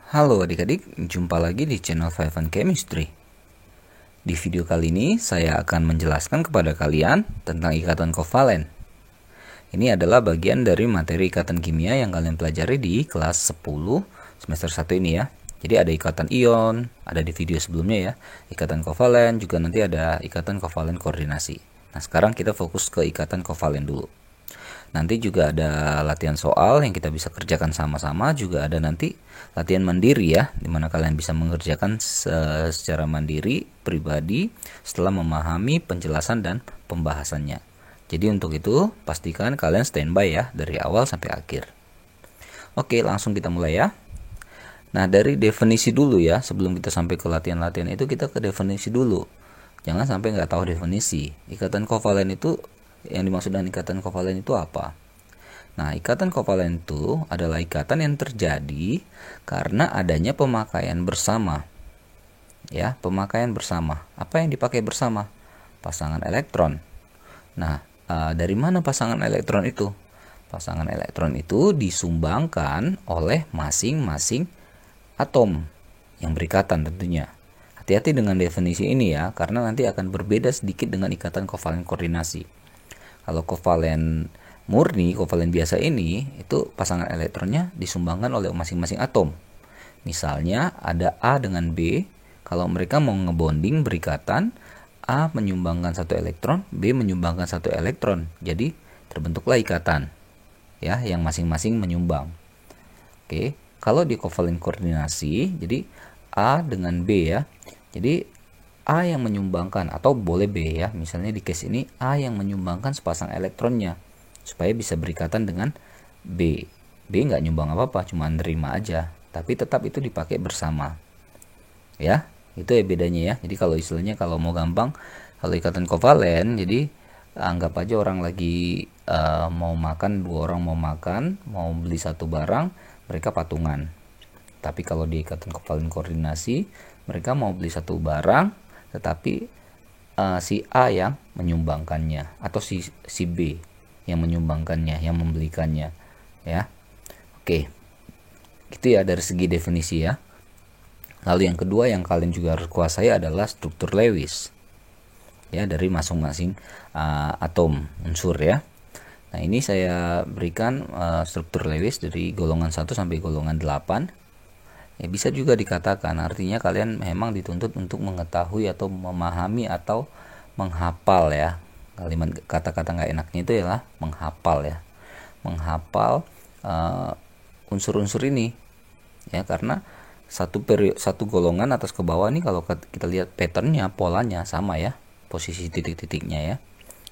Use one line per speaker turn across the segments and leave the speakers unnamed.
Halo adik-adik, jumpa lagi di channel Five and Chemistry. Di video kali ini saya akan menjelaskan kepada kalian tentang ikatan kovalen. Ini adalah bagian dari materi ikatan kimia yang kalian pelajari di kelas 10 semester 1 ini ya. Jadi ada ikatan ion, ada di video sebelumnya ya. Ikatan kovalen, juga nanti ada ikatan kovalen koordinasi. Nah sekarang kita fokus ke ikatan kovalen dulu. Nanti juga ada latihan soal yang kita bisa kerjakan sama-sama, juga ada nanti latihan mandiri ya, dimana kalian bisa mengerjakan secara mandiri, pribadi, setelah memahami penjelasan dan pembahasannya. Jadi untuk itu, pastikan kalian standby ya, dari awal sampai akhir. Oke, langsung kita mulai ya. Nah, dari definisi dulu ya, sebelum kita sampai ke latihan-latihan itu, kita ke definisi dulu. Jangan sampai nggak tahu definisi. Ikatan kovalen itu, yang dimaksud dengan ikatan kovalen itu apa? Nah, ikatan kovalen itu adalah ikatan yang terjadi karena adanya pemakaian bersama. Ya, pemakaian bersama. Apa yang dipakai bersama? Pasangan elektron. Nah, dari mana pasangan elektron itu? Pasangan elektron itu disumbangkan oleh masing-masing atom yang berikatan tentunya. Hati-hati dengan definisi ini ya, karena nanti akan berbeda sedikit dengan ikatan kovalen koordinasi. Kalau kovalen murni, kovalen biasa ini, itu pasangan elektronnya disumbangkan oleh masing-masing atom. Misalnya ada A dengan B, kalau mereka mau ngebonding berikatan, A menyumbangkan satu elektron, B menyumbangkan satu elektron. Jadi terbentuklah ikatan ya, yang masing-masing menyumbang. Oke, kalau di kovalen koordinasi, jadi A dengan B ya. Jadi A yang menyumbangkan, atau boleh B ya, misalnya di case ini A yang menyumbangkan sepasang elektronnya supaya bisa berikatan dengan B. B nggak nyumbang apa-apa, cuma nerima aja, tapi tetap itu dipakai bersama ya. Itu ya bedanya ya. Jadi kalau istilahnya, kalau mau gampang, kalau ikatan kovalen, jadi anggap aja orang lagi mau makan, dua orang mau makan, mau beli satu barang, mereka patungan. Tapi kalau di ikatan kovalen koordinasi, mereka mau beli satu barang, tetapi si A yang menyumbangkannya, atau si B yang menyumbangkannya, yang membelikannya ya. Oke, gitu ya dari segi definisi ya. Lalu yang kedua yang kalian juga harus kuasai adalah struktur Lewis ya, dari masing-masing atom unsur ya. Nah ini saya berikan struktur Lewis dari golongan 1 sampai golongan 8. Ya, bisa juga dikatakan artinya kalian memang dituntut untuk mengetahui atau memahami atau menghafal ya. Kalimat kata-kata nggak enaknya itu adalah menghafal ya. Menghafal unsur-unsur ini ya, karena satu golongan atas ke bawah nih, kalau kita lihat patternnya, polanya sama ya, posisi titik-titiknya ya.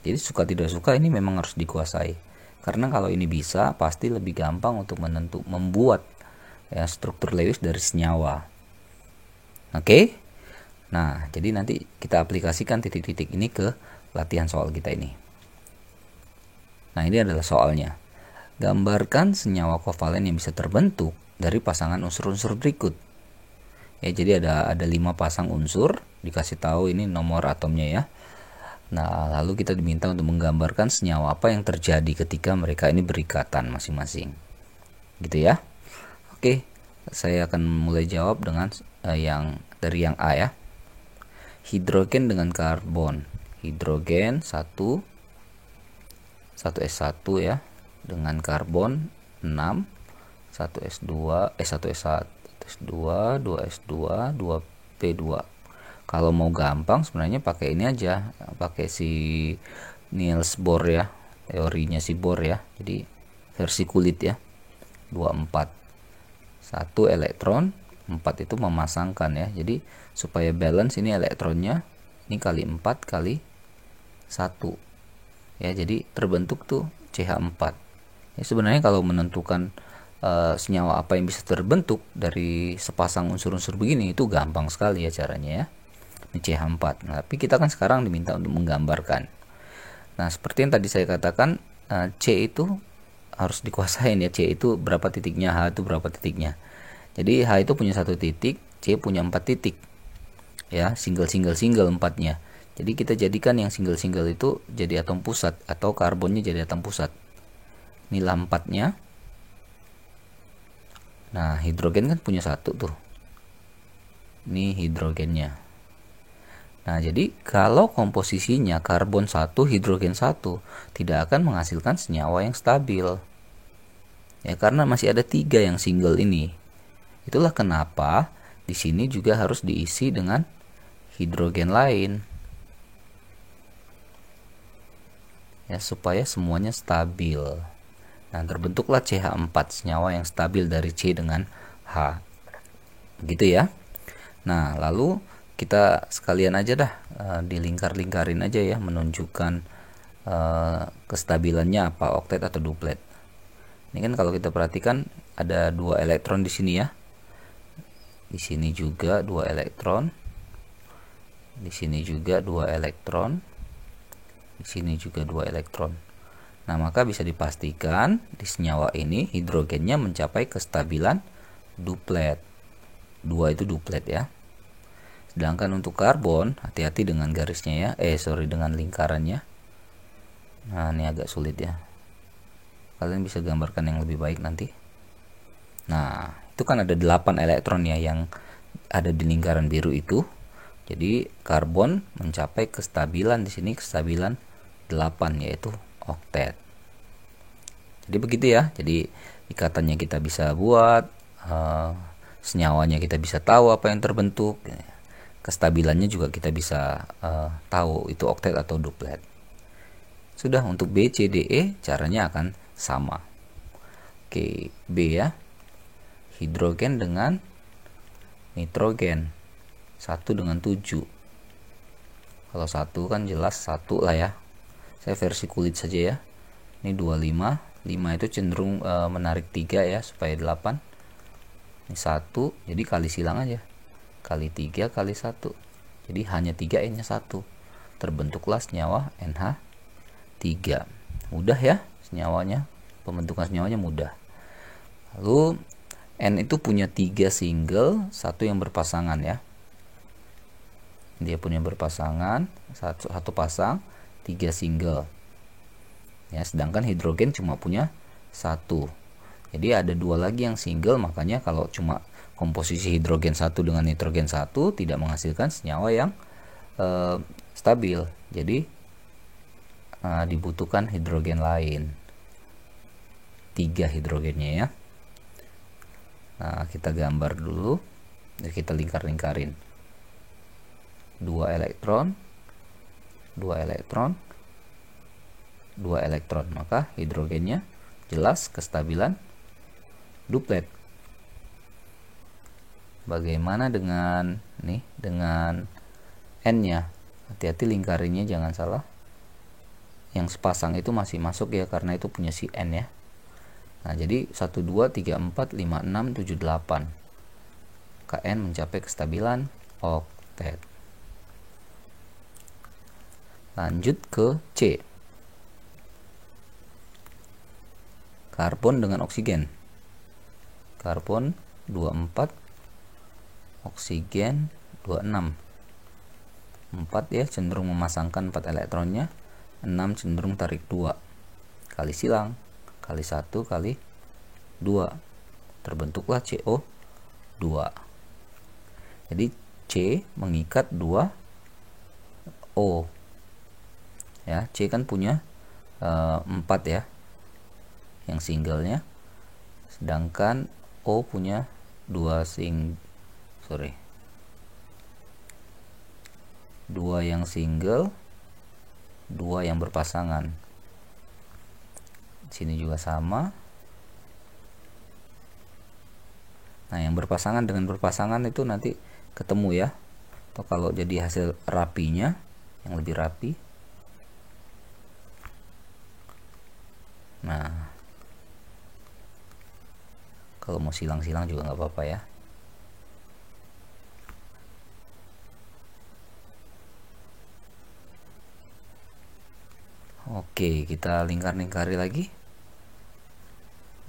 Jadi suka tidak suka ini memang harus dikuasai. Karena kalau ini bisa, pasti lebih gampang untuk membuat ya struktur Lewis dari senyawa. Oke. Nah, jadi nanti kita aplikasikan titik-titik ini ke latihan soal kita ini. Nah, ini adalah soalnya. Gambarkan senyawa kovalen yang bisa terbentuk dari pasangan unsur-unsur berikut. Ya, jadi ada 5 pasang unsur, dikasih tahu ini nomor atomnya ya. Nah, lalu kita diminta untuk menggambarkan senyawa apa yang terjadi ketika mereka ini berikatan masing-masing. Gitu ya. Oke, saya akan mulai jawab dengan yang dari yang A ya. Hidrogen dengan karbon. Hidrogen 1 1s1 ya, dengan karbon 6, 1s2, 1s1, 1s2, 2s2, 2p2. Kalau mau gampang sebenarnya pakai ini aja, pakai si Niels Bohr ya, teorinya si Bohr ya. Jadi versi kulit ya. 24. 1 elektron, 4 itu memasangkan ya. Jadi supaya balance ini elektronnya, ini kali 4 kali 1 ya, jadi terbentuk tuh CH4 ya. Sebenarnya kalau menentukan senyawa apa yang bisa terbentuk dari sepasang unsur-unsur begini, itu gampang sekali ya caranya ya, ini CH4. Nah, tapi kita kan sekarang diminta untuk menggambarkan. Nah seperti yang tadi saya katakan, C itu harus dikuasain ya. C itu berapa titiknya, H itu berapa titiknya. Jadi H itu punya 1 titik, C punya 4 titik ya, single 4-nya. Jadi kita jadikan yang single itu jadi atom pusat, atau karbonnya jadi atom pusat. Nilai 4-nya Nah, hidrogen kan punya satu tuh. Ini hidrogennya. Nah, jadi kalau komposisinya karbon 1, hidrogen 1, tidak akan menghasilkan senyawa yang stabil. Ya, karena masih ada 3 yang single ini. Itulah kenapa di sini juga harus diisi dengan hidrogen lain. Ya, supaya semuanya stabil. Nah, terbentuklah CH4, senyawa yang stabil dari C dengan H. Gitu ya. Nah, lalu kita sekalian aja dah dilingkar-lingkarin aja ya, menunjukkan kestabilannya apa, oktet atau duplet. Ini kan kalau kita perhatikan ada 2 elektron di sini ya. Di sini juga 2 elektron. Di sini juga 2 elektron. Di sini juga 2 elektron. Nah, maka bisa dipastikan di senyawa ini hidrogennya mencapai kestabilan duplet. 2 itu duplet ya. Sedangkan untuk karbon, hati-hati dengan garisnya ya. Dengan lingkarannya. Nah, ini agak sulit ya. Kalian bisa gambarkan yang lebih baik nanti. Nah, itu kan ada 8 elektron ya yang ada di lingkaran biru itu. Jadi karbon mencapai kestabilan di sini, kestabilan 8, yaitu oktet. Jadi begitu ya. Jadi ikatannya kita bisa buat, senyawanya kita bisa tahu apa yang terbentuk, kestabilannya juga kita bisa tahu itu oktet atau duplet. Sudah, untuk B, C, D, E caranya akan sama. Oke, B ya. Hidrogen dengan nitrogen. 1 dengan 7. Kalau 1 kan jelas 1 lah ya. Saya versi kulit saja ya. Ini 25. 5 itu cenderung menarik 3 ya, supaya 8. Ini 1, jadi kali silang aja. Kali 3 kali 1. Jadi hanya 3, N-nya 1. Terbentuklah senyawa NH3. Mudah ya senyawanya. Pembentukan senyawanya mudah. Lalu N itu punya 3 single, 1 yang berpasangan ya. Dia punya berpasangan, satu pasang, 3 single. Ya, sedangkan hidrogen cuma punya 1. Jadi ada 2 lagi yang single, makanya kalau cuma komposisi hidrogen 1 dengan nitrogen 1 tidak menghasilkan senyawa yang stabil. Jadi dibutuhkan hidrogen lain. 3 hidrogennya ya. Nah, kita gambar dulu. Jadi kita lingkar-lingkarin. 2 elektron, 2 elektron, 2 elektron. Maka hidrogennya jelas kestabilan duplet. Bagaimana dengan nih, dengan N-nya? Hati-hati lingkarinnya jangan salah. Yang sepasang itu masih masuk ya, karena itu punya si N ya. Nah, jadi 1, 2, 3, 4, 5, 6, 7, 8. Kn mencapai kestabilan oktet. Lanjut ke C. Karbon dengan oksigen. Karbon 24, oksigen 26. 4 ya cenderung memasangkan 4 elektronnya, 6 cenderung tarik 2. Kali silang, kali 1 kali 2. Terbentuklah CO2. Jadi C mengikat 2 O. Ya, C kan punya 4 ya yang singlenya, sedangkan O punya 2 yang single, 2 yang berpasangan. Sini juga sama. Nah, yang berpasangan dengan berpasangan itu nanti ketemu ya. Atau kalau jadi hasil rapinya yang lebih rapi. Nah, kalau mau silang-silang juga nggak apa-apa ya. Oke, kita lingkar-lingkari lagi.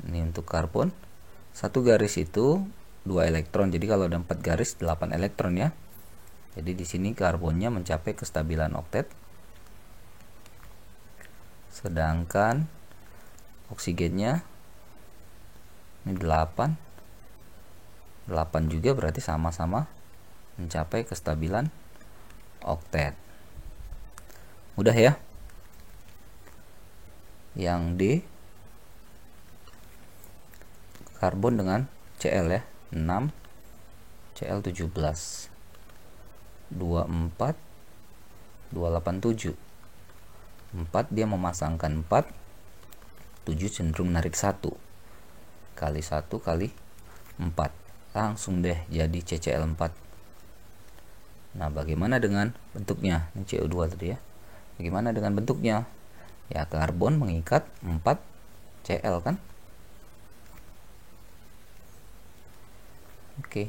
Ini untuk karbon. 1 garis itu 2 elektron. Jadi kalau ada 4 garis 8 elektron ya. Jadi di sini karbonnya mencapai kestabilan oktet. Sedangkan oksigennya ini 8. 8 juga berarti sama-sama mencapai kestabilan oktet. Mudah ya. Yang D karbon dengan Cl ya, 6 Cl 17 24 287. 4 dia memasangkan 4, 7 cenderung narik 1 kali 1 kali 4, langsung deh jadi CCl4. Nah, bagaimana dengan bentuknya? Ini CO2 tadi ya. Bagaimana dengan bentuknya? Ya, karbon mengikat 4 Cl kan? Oke,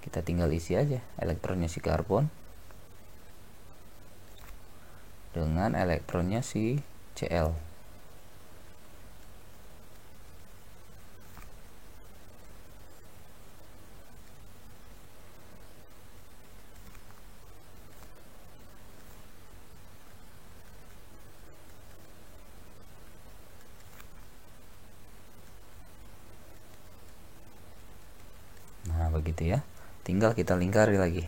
kita tinggal isi aja elektronnya si karbon dengan elektronnya si Cl. Nah, begitu ya. Tinggal kita lingkari lagi.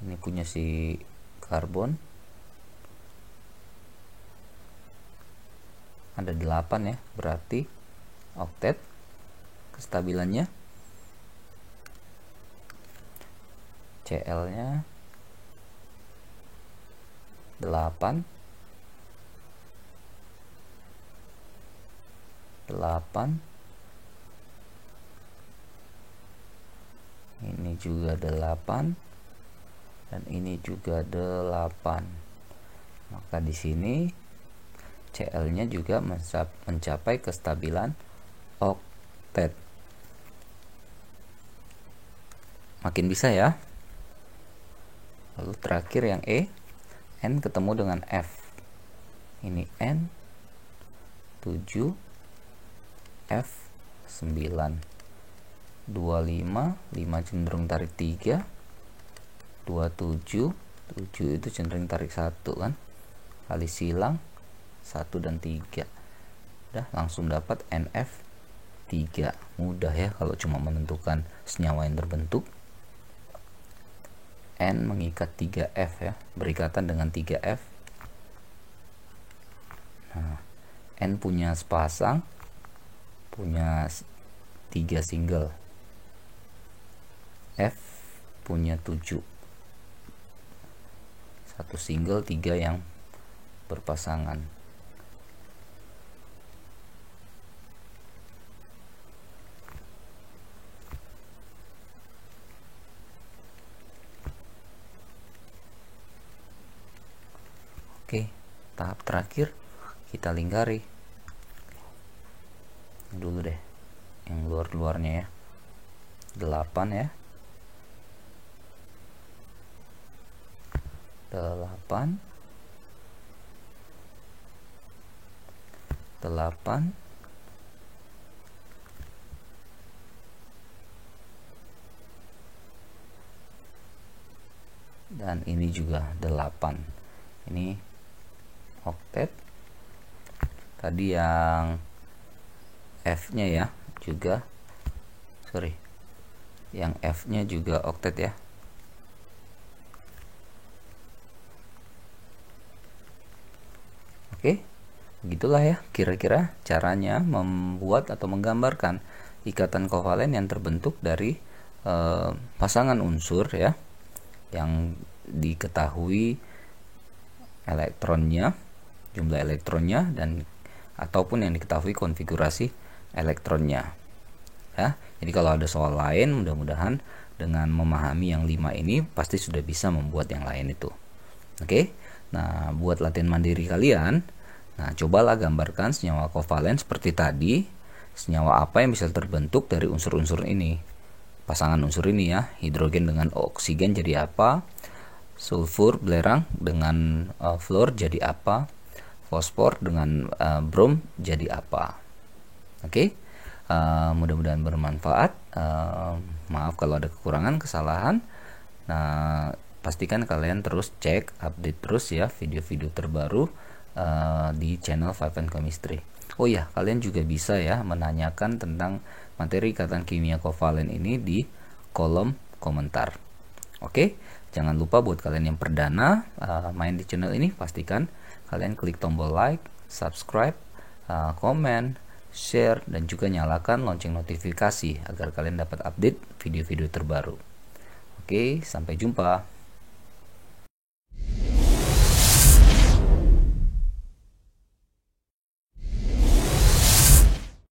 Ini punya si karbon. Ada 8 ya, berarti oktet kestabilannya Cl-nya 8 ini juga 8 dan ini juga 8. Maka di sini Cl-nya juga mencapai kestabilan oktet. Makin bisa ya. Lalu terakhir yang E, N ketemu dengan F. Ini N 7 F 9 25, 5 cenderung tarik 3, 27, 7 itu cenderung tarik 1 kan, kali silang 1 dan 3. Udah langsung dapat NF 3. Mudah ya kalau cuma menentukan senyawa yang terbentuk. N mengikat 3F ya, berikatan dengan 3F. Nah, N punya sepasang, punya 3 single. F punya 7, 1 single, 3 yang berpasangan. Oke, tahap terakhir kita lingkari dulu deh yang luar-luarnya ya. 8 ya, 8 dan ini juga 8. Ini oktet. Tadi yang F nya ya juga, yang F nya juga oktet ya. Oke, begitulah ya kira-kira caranya membuat atau menggambarkan ikatan kovalen yang terbentuk dari pasangan unsur ya, yang diketahui elektronnya, jumlah elektronnya, dan ataupun yang diketahui konfigurasi elektronnya ya. Jadi kalau ada soal lain, mudah-mudahan dengan memahami yang 5 ini pasti sudah bisa membuat yang lain itu. Oke. Nah, buat latihan mandiri kalian, nah cobalah gambarkan senyawa kovalen seperti tadi. Senyawa apa yang bisa terbentuk dari unsur-unsur ini? Pasangan unsur ini ya, hidrogen dengan oksigen jadi apa? Sulfur belerang dengan fluor jadi apa? Fosfor dengan brom jadi apa? Oke. Mudah-mudahan bermanfaat. Maaf kalau ada kekurangan, kesalahan. Nah, pastikan kalian terus cek, update terus ya video-video terbaru di channel Five and Chemistry. Oh ya, kalian juga bisa ya menanyakan tentang materi ikatan kimia kovalen ini di kolom komentar. Oke, jangan lupa buat kalian yang perdana main di channel ini, pastikan kalian klik tombol like, subscribe, komen, share, dan juga nyalakan lonceng notifikasi agar kalian dapat update video-video terbaru. Oke, sampai jumpa.